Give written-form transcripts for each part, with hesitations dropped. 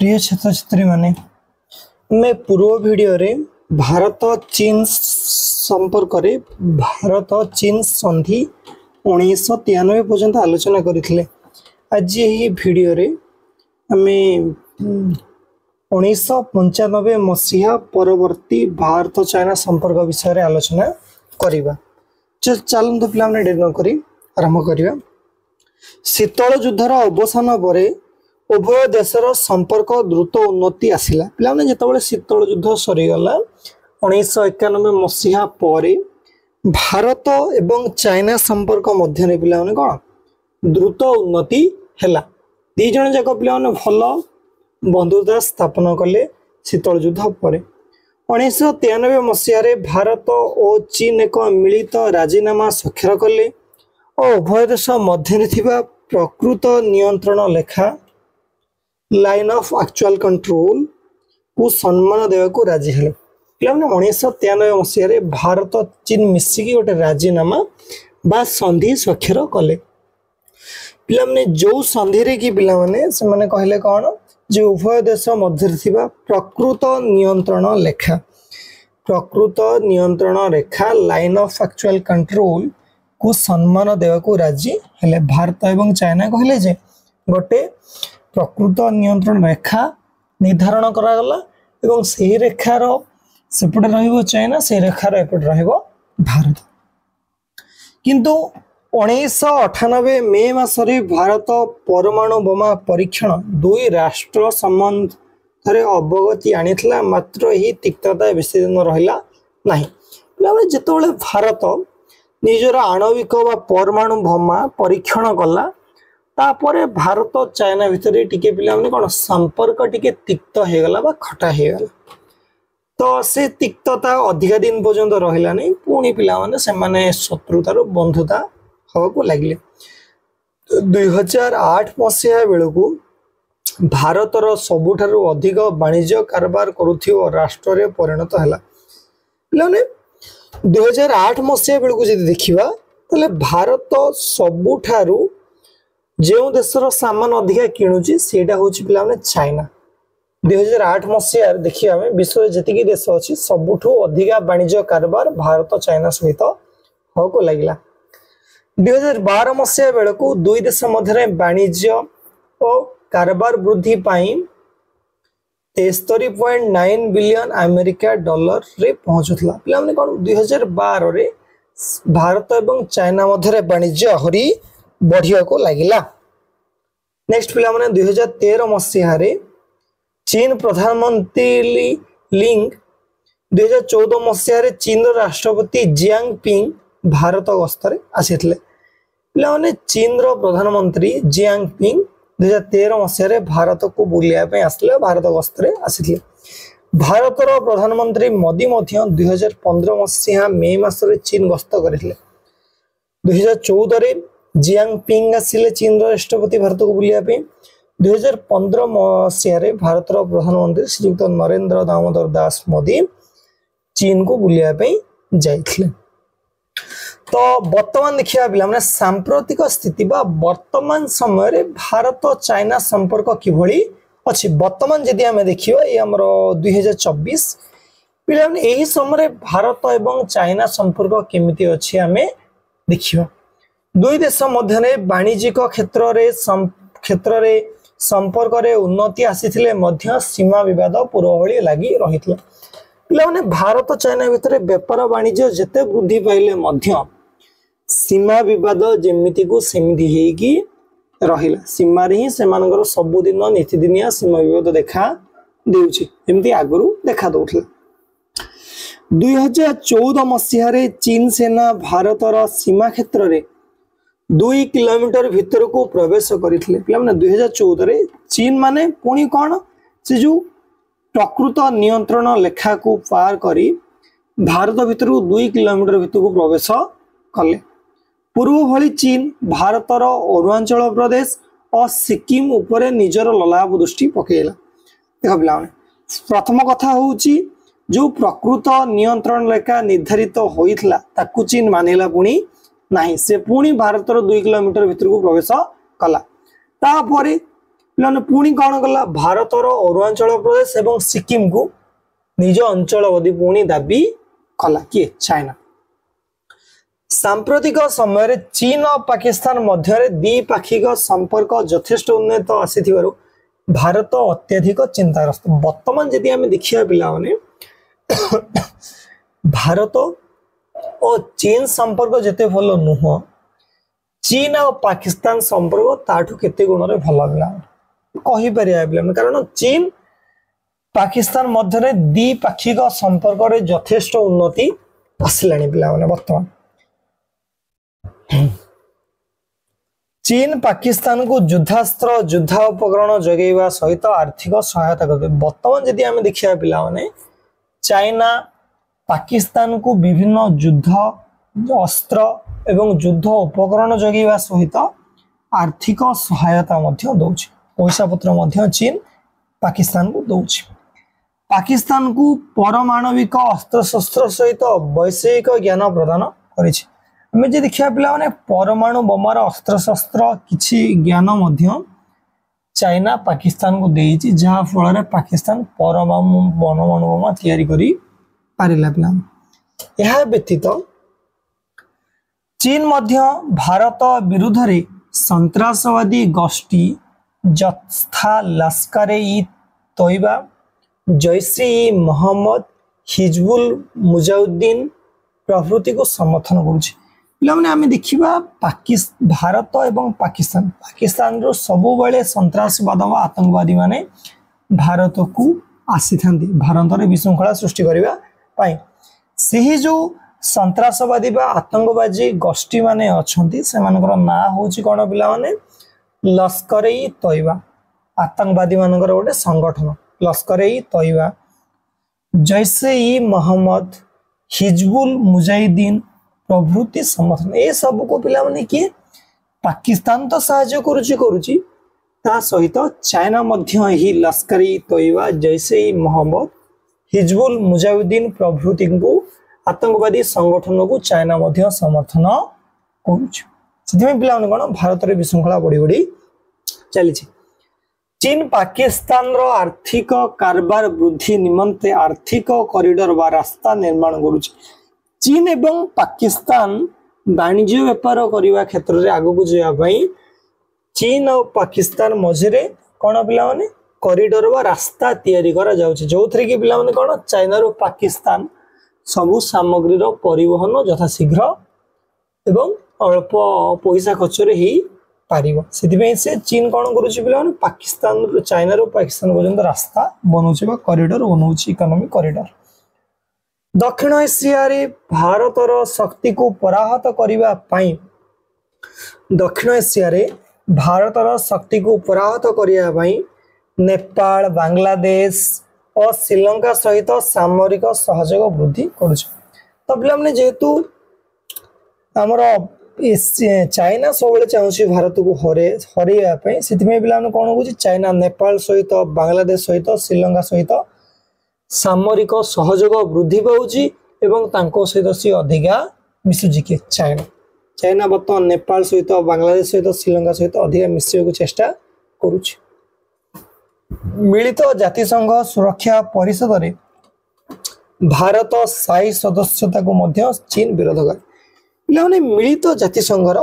प्रिय छात्र छात्री माने मैं पूर्व वीडियो रे भारत चीन संपर्क रे भारत चीन संधि 1993 पर्यंत आलोचना करथिले। आज यही वीडियो रे हमें 1995 मसीहा परवर्ती भारत चाइना संपर्क विषय आलोचना करिबा। चलନ୍ତୁ ପିଲାମାନେ ଡେରି ନ କରି आरंभ करिबा। शीतल युद्धर अवसान पर उभय देशर संपर्क द्रुत उन्नति आसिला। पिलाने जितेबाला शीतल युद्ध सरीगला 1991 मसीहा पर भारत एवं चाइना संपर्क मध्य पिलाने कौन द्रुत उन्नति हैला। दी जन जाक पिलाने भल बंधुता स्थापन कले। शीतल युद्ध पर 1993 मसीह भारत और चीन एक मिलित राजीनामा स्वाक्षर कले और उभय देश मध्य प्रकृत नियंत्रण लेखा लाइन ऑफ एक्चुअल कंट्रोल को सम्मान देवा को राजी हेले। पिलाने 1993 मसीह भारत चीन मिसिकी गोटे राजीनामा बा संधि स्वाक्षर कले। पिलाने जो संधि रे कि पिलाने से माने कहले कौन जो उभय देश मध्य प्रकृत नियंत्रण रेखा लाइन ऑफ एक्चुअल कंट्रोल को सम्मान देवा को राजी हेले। भारत एवं चाइना कहले जे गोटे प्रकृत नियंत्रण रेखा निर्धारण करागला एवं सही रेखार सेपटे रहिबो चाइना, से रेखार एपटे रहिबो भारत। किंतु 1998 मे मासरे भारत परमाणु बोमा परीक्षण दुई राष्ट्र संबंध रे अवगति आनिथिला। मात्र ही तिक्तता बेसी दिन रहिला नाही। जेतोले भारत निजर आणविक व परमाणु बोमा परीक्षण कला तापरे भारत चाइना भितर टिके पिलाने कौन संपर्क टिके तिक्त हो गला बा खटा हो गला। तो से तिक्तता अधिक दिन पर्यंत रहिला नहीं। पुणी पिला माने से माने शत्रुतार बंधुता हवा को लगिले। 2008 मसीहा बेलू भारतर सबुठारु अधिक वाणिज्य कारोबार करुथिबो राष्ट्र रे परिणत हैला। पिलाने 2008 मसीहा बेलू जदि देखिबा तले भारत सबुठारु जो देशर सामान अधिका किणुची सेटा होची पिलाने चाइना। 2008 मसीहा देखिए आम विश्व जी देश अच्छी सबुठू अधिका वाणिज्य कारोबार भारत चाइना सहित हो को लगिला। 2012 मसीहा बेलू दुई देश मध्य वाणिज्य और कारोबार वृद्धि पाई 73.9 बिलियन अमेरिका डॉलर रे पहुंचुला। पिलाने कौन 2012 रे भारत एवं चाइना मध्य वाणिज्य आहरी बढ़िया को लगिला। नेक्स्ट पिला माने 2013 मसीहा चीन प्रधानमंत्री लिंग 2014 मसीहा चीन राष्ट्रपति जियांग पिंग भारत गस्तर आसीथिले। पिला माने चीन प्रधानमंत्री जियांग पिंग 2013 मसीहा भारत को बुलिया आसले भारत गस्तर आसीथिले। भारतर प्रधानमंत्री मोदी 2015 मसीहा मे मासरे चीन गस्त करथिले। 2014 जियांग पिंग आसिले चीन राष्ट्रपति भारत को बुलिया 2015 मसीह भारत प्रधानमंत्री श्रीयुक्त नरेंद्र दामोदर दास मोदी चीन को बुलिया जाइथिले। तो वर्तमान देखिया पिला माने सांप्रतिक स्थिति बा वर्तमान समय रे भारत चाइना संपर्क किभली अछि। वर्तमान जदि हमें देखियो ये हमर 2024 पिला माने एही समय रे भारत एवं चाइना संपर्क केमिति अछि हमें देखियो। दुई देश मध्य वाणिज्यिक क्षेत्र रे संपर्क रे उन्नति आसीथिले मध्य सीमा विवाद पूर्व भली लगी रहितला। पिलाने भारत चाइना भितर व्यापार वाणिज्य जेते वृद्धि पाइले मध्य सीमा विवाद जेमिति को सेमिति हेकी रहिला। सीमा रे ही सेमानकर सबुदिन नीतिदिनिया सीमा विवाद देखा देउछि जेमिति आगरु देखा दउथला। 2014 मसीहा चीन सेना भारतर सीमा क्षेत्र रे 2 किलोमीटर भीतर को प्रवेश करथिले। पिला माने 2014 चीन माने पुणी कौन से जो प्रकृत नियंत्रण लेखा को पार करी भारत भीतर 2 किलोमीटर भीतर को प्रवेश कले। पूर्व भली चीन भारतर अरुणाचल प्रदेश और सिक्किम उपरे निजर ललाभ दृष्टि पकेला। देख पिला माने प्रथम कथा होउची जो प्रकृत नियंत्रण लेखा निर्धारित होइथला ताकू चीन मानेला पुणी नहीं। से पुणी भारत 2 किलोमीटर भीतर को प्रवेश कला। तापरे पिलाने पुणी कौन कला भारतर अरुणाचल प्रदेश एवं सिक्किम को निज अंचल बोली पुणी दाबी कला किए चाइना। सांप्रतिक समय चीन और पाकिस्तान मध्य द्विपाक्षिक संपर्क यथेष्ट उन्नत आसी भारत अत्यधिक चिंताग्रस्त। बर्तमान जदि आम देखिए पिला भारत और चीन संपर्क जिते भल नुह चीन और पाकिस्तान संपर्क ताठू केते गुण रे भल पिला कहि परिया पिला कारण चीन पाकिस्तान मध्य द्विपाक्षिक संपर्क रे यथेष्ट उन्नति आसलानी पिला बर्तमान चीन पाकिस्तान को युद्धास्त्र युद्धा उपकरण जगेवा सहित आर्थिक सहायता करते। बर्तमान जदि आम देखिए पिला चाइना पाकिस्तान को विभिन्न युद्ध अस्त्र एवं युद्ध उपकरण जगेवा सहित आर्थिक सहायता दौछि पैसा पत्र चीन पाकिस्तान को दौछि। पाकिस्तान को परमाणविक अस्त्र शस्त्र सहित वैषयिक ज्ञान प्रदान करिछि। हमें जे देखिया पिला माने परमाणु बोमार अस्त्र शस्त्र किछि ज्ञान चाइना पाकिस्तान को देइछि जहा फल पाकिस्तान परमाणु बोमा तैयारी करी पारिला पिला। यह व्यतीत चीन मध्य भारत विरुद्ध रे संत्रासवादी गोष्ठी जत्था लश्कर-ए-तैयबा जैश-ए-मोहम्मद हिजबुल मुजाहिदीन प्रभृति को समर्थन करुछि। पिलाने आम देखा भारत एवं पाकिस्तान पाकिस्तान रो सबु बेले संत्रासवाद व आतंकवादी माने भारत को आसी था भारत में विशृंखला सृष्टि करने से जो संत्रासवादी बा आतंकवादी गोष्ठी माने अच्छी से ना हूँ कौन पिला लश्कर-ए-तैयबा आतंकवादी मान गोटे संगठन लश्कर-ए-तैयबा जैश-ए-मोहम्मद हिजबुल मुजाहिदीन प्रभृति समर्थन ए सब को पिला माने किए पाकिस्तान तो साहाय्य करुची ता सहित चाइना मध्य ही लश्कर-ए-तैयबा जैश-ए-मोहम्मद हिजबुल मुजाहिदीन प्रभृति को आतंकवादी संगठन को चाइना मध्य समर्थन करुची। पिला कौन भारत में विशृंखला बढ़ी बढ़ी चली। चीन पाकिस्तान रो आर्थिक कारबार वृद्धि निमंते आर्थिक कॉरिडोर व रास्ता निर्माण करुची। चीन एवं पाकिस्तान वाणिज्य व्यापार करने क्षेत्र में आगक जावाई चीन और पाकिस्तान मझे कौन पिला कॉरिडोर व रास्ता तैयारी करा जाउछि जो थरे कि पिला कौन चाइना रो पाकिस्तान सबु सामग्री रो परिवहन यथाशीघ्र एवं अल्प पैसा खर्च ही पारिबो से चीन कौन करुछि पिला पाकिस्तान चाइना रो पाकिस्तान पर्यंत रास्ता बनौछि बा कॉरिडोर बनौछि इकोनॉमिक कॉरिडोर। दक्षिण एशिया रे भारतर शक्ति को पराहत करिबा पई दक्षिण एशिया रे भारतर शक्ति को पराहत करिया पई नेपाल बांग्लादेश और श्रीलंका सहित सामरिक सहयोग वृद्धि करुछ। तो पिला जेहेतु आमर चाइना सब चाहूँ भारत को हरैया से पिला कौन हो चाइना नेपाल सहित बांग्लादेश सहित श्रीलंका सहित सामरिक सहयोग वृद्धि पाऊँच एवं तांको सहित सी अधिका मिशुची किए चाइना चाइना बर्तमान नेपाल सहित बांग्लादेश सहित श्रीलंका सहित अधिका मिशा चेष्टा करुछि। मिलित जातिसंघ सुरक्षा परिषद रे भारत स्थायी सदस्यता को मध्य चीन विरोध करे। पिलाने मिलित जातिसंघर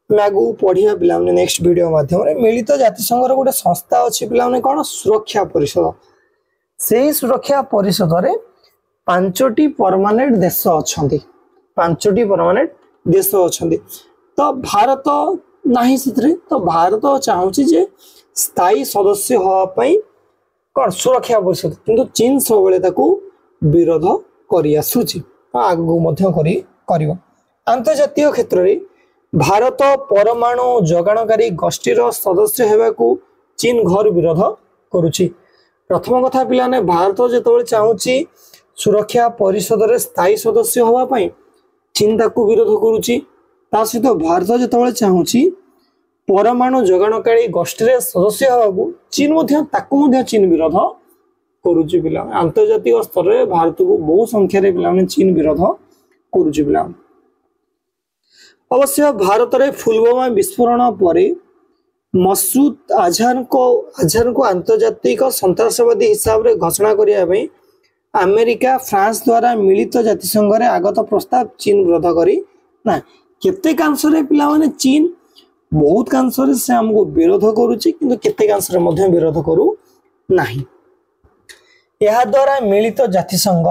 मैगु पढ़िया पिलाने नेक्स्ट वीडियो माध्यम मिलित जातिसंघर गोटे संस्था अच्छी पिलाने कौन सुरक्षा परिषद से सुरक्षा परिषद रे 5टी परमानेंट देश अच्छी 5टी परमानेंट देश अच्छी तो भारत नहीं से तो भारत चाहूँगी जे स्थायी सदस्य होगापाई कौन सुरक्षा परिषद किंतु चीन सब विरोध कर आसूची आगे अंतर्जातीय क्षेत्र में भारत परमाणु जगाणकारी गोष्ठीर सदस्य होगाकू चीन घर विरोध करुची। प्रथम कथा पिलाने भारत जो चाहूँगी सुरक्षा परिषद रे स्थायी सदस्य होगापाई चीन ताकू विरोध करुची ता सहित भारत जो चाहूँगी परमाणु जगाणकारी गोष्ठी सदस्य होगाकू चीन चीन विरोध करुची। पिला अंतर्जातीय स्तर में भारत को बहु संख्यार पिला चीन विरोध करुची। पिला अवश्य भारत में फुलबोमा विस्फोरण पर मसूद अजहर को आंतर्जातिक सन्त्रासवादी हिसाब से घोषणा करने अमेरिका फ्रांस द्वारा मिलित जातिसंघ रे आगत प्रस्ताव चीन विरोध करी ना केते कांसरे पिला माने चीन बहुत कांसरे से हमको विरोध करूची किंतु केते कांसरे मध्य विरोध करू नाही। यह द्वारा मिलित जातिसंघ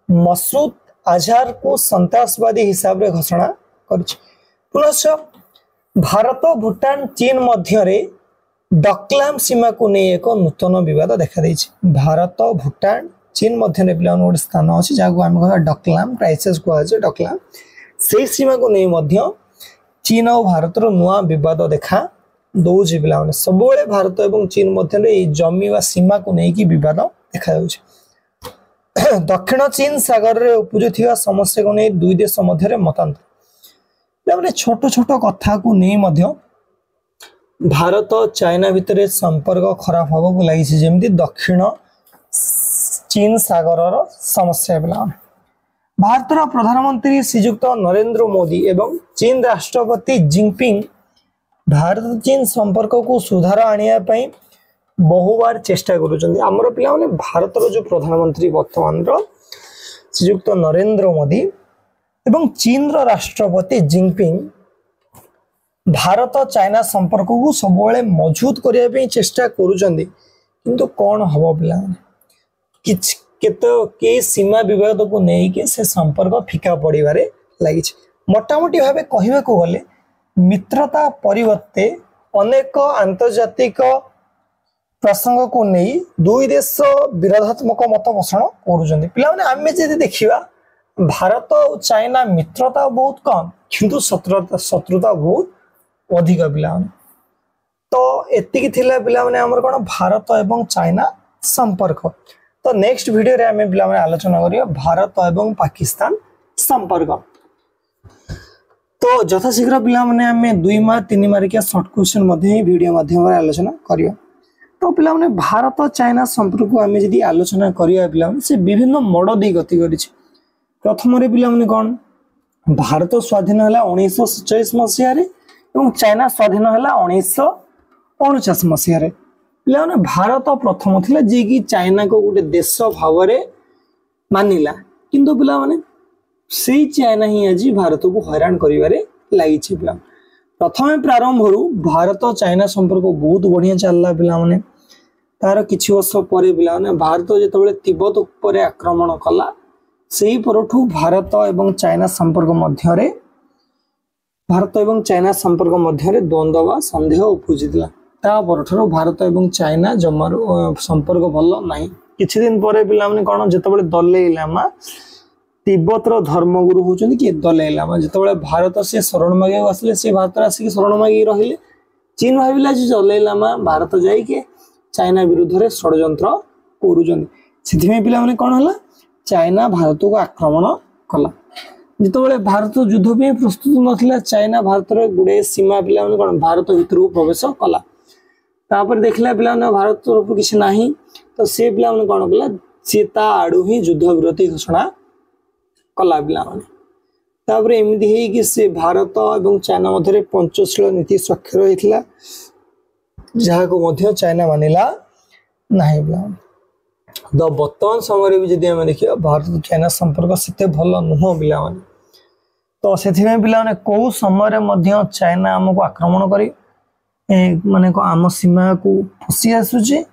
मसूद अजहर को सन्त्रासवादी हिसाब से घोषणा करिछि। पुनश्च भारत भूटान चीन मध्य डकलाम सीमा को नहीं एक नूतन विवाद देखा देछि। भारत भूटान चीन मध्य पिला गोटे स्थान अच्छी जहाँ आम कह डकलाम क्राइसिस कहुए डकलाम से सीमा को नहीं मध्य चीन और भारत नुआ विवाद देखा दौर पिला सब भारत और चीन मध्य जमी व सीमा को लेकिन विवाद देखा दक्षिण चीन सागर में उपजुवा समस्या को नहीं दुई देश मध्य मतांतर छोट छोट कथा को नहीं भारत चाइना भितर संपर्क खराब हवा को लगी जमी दक्षिण चीन सागर समस्या पिला भारत प्रधानमंत्री श्रीयुक्त नरेंद्र मोदी एवं चीन राष्ट्रपति जिनपिंग भारत चीन संपर्क को सुधार आने बहुबार चेष्टा कर पिला भारत जो प्रधानमंत्री वर्तमान श्रीयुक्त नरेंद्र मोदी एवं चीन राष्ट्रपति जिनपिंग भारत चाइना संपर्क को सब मजबूत करने चेष्टा करुँच कौन हम पिला के सीमा विवाद को लेकिन से संपर्क फीका पड़े लगी मोटामोटी भाव कहवा को गले मित्रता परिवर्ते अनेक आंतर्जातिक प्रसंग को नहीं दुई देश विरोधात्मक मत पोषण कर देखा भारत और चाइना मित्रता बहुत कम किंतु शत्रुता बहुत अधिक पिला तो एतिकी थिला पिला आमर कौन भारत एवं चाइना संपर्क। तो नेक्स्ट वीडियो रे आमे पिला आलोचना करिया भारत एवं पाकिस्तान संपर्क। तो यथाशीघ्र पिला माने आमे 2 मार्क 3 मार्क या शॉर्ट क्वेश्चन मध्ये वीडियो माध्यम रे आलोचना करिया। तो पिला माने भारत चाइना संपर्क को आमे जदी आलोचना करिया पिला से विभिन्न मोड दी गति करिछि। प्रथम रे पिला माने कोन भारत स्वाधीन हला 1947 मसिया रे एवं चाइना स्वाधीन हला 1949 मसिया रे। पिला भारत प्रथम थिला जे कि चाइना को गोटे देश भाव मानिला किंतु पिला माने से चाइना ही आज भारत को हैरान करिवारे लगी पिला प्रथम प्रारंभ भारत चाइना संपर्क बहुत बढ़िया चलला पिला माने तार किछि वर्ष पर पिला माने भारत जेतबेले तिब्बत उपर आक्रमण कला सेही परठू भारत एवं चाइना संपर्क मध्य द्वंद्व वा संदेह उपजिला तापर भारत एवं चाइना जमार संपर्क भल नहीं। किछि दिन पर पिला माने कोन जेतबेले दलाई लामा तिब्बतर धर्मगुरु होचन कि दलाई लामा जेतबेले भारत से शरण मागे आसले से भारत आसिक शरण मागे रहिले चीन भाबिला जे दलाई लामा भारत जाई के चाइना विरुद्ध रे षडयंत्र करूजन सेथिमे पिला माने कोन हला चाइना भारत को आक्रमण कला जेतबेले भारत युद्ध पे प्रस्तुत नथिला चाइना भारत रे गुडे सीमा पिला माने कोन भारत भीतर को प्रवेश कला तापर देखला पिला भारत तरफ किसी नहीं तो से पिला कौन कला सी ता आड़ू ही युद्ध विरति घोषणा कला पिला तापर एमती है कि से भारत एवं चाइना मध्य पंचशील नीति स्वाक्षर होता जहाँ को मध्य चाइना मानिला नहीं पिला तो बर्तमान समय भी जब आम देखिए भारत चाइना संपर्क से भल नुह पिला तो से पिला कौ समय चाइना आमको आक्रमण करी माने को आम सीमा को फसी आसुचे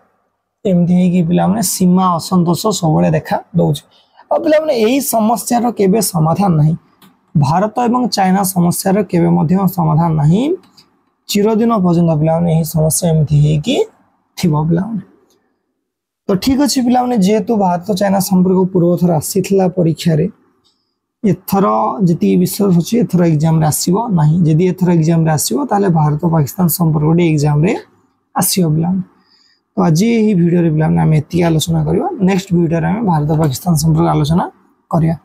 एमती पिला माने सीमा असंतोष सब देखा दौचे और पिला माने यही समस्या केबे समाधान नहीं भारत एवं चाइना समस्या केबे मध्य समाधान नहीं चिरदिन पर्यंत पिला माने यही समस्या एमती है कि थिबो पिला माने। तो ठीक अच्छे पिला माने जेहेतु भारत चाइना संपर्क पूर्व थर आसीथिला परीक्षा रे एथर जी विषय अच्छे एथर एग्जाम रे आसीबो नाही जदि एथर एग्जाम रे आसीबो ताले भारत पाकिस्तान संपर्क एग्जाम रे आसीबो पिला। तो आज ये वीडियो रे पिला आम एति आलोचना करबा नेक्स्ट वीडियो रे भारत पाकिस्तान संपर्क आलोचना करिया।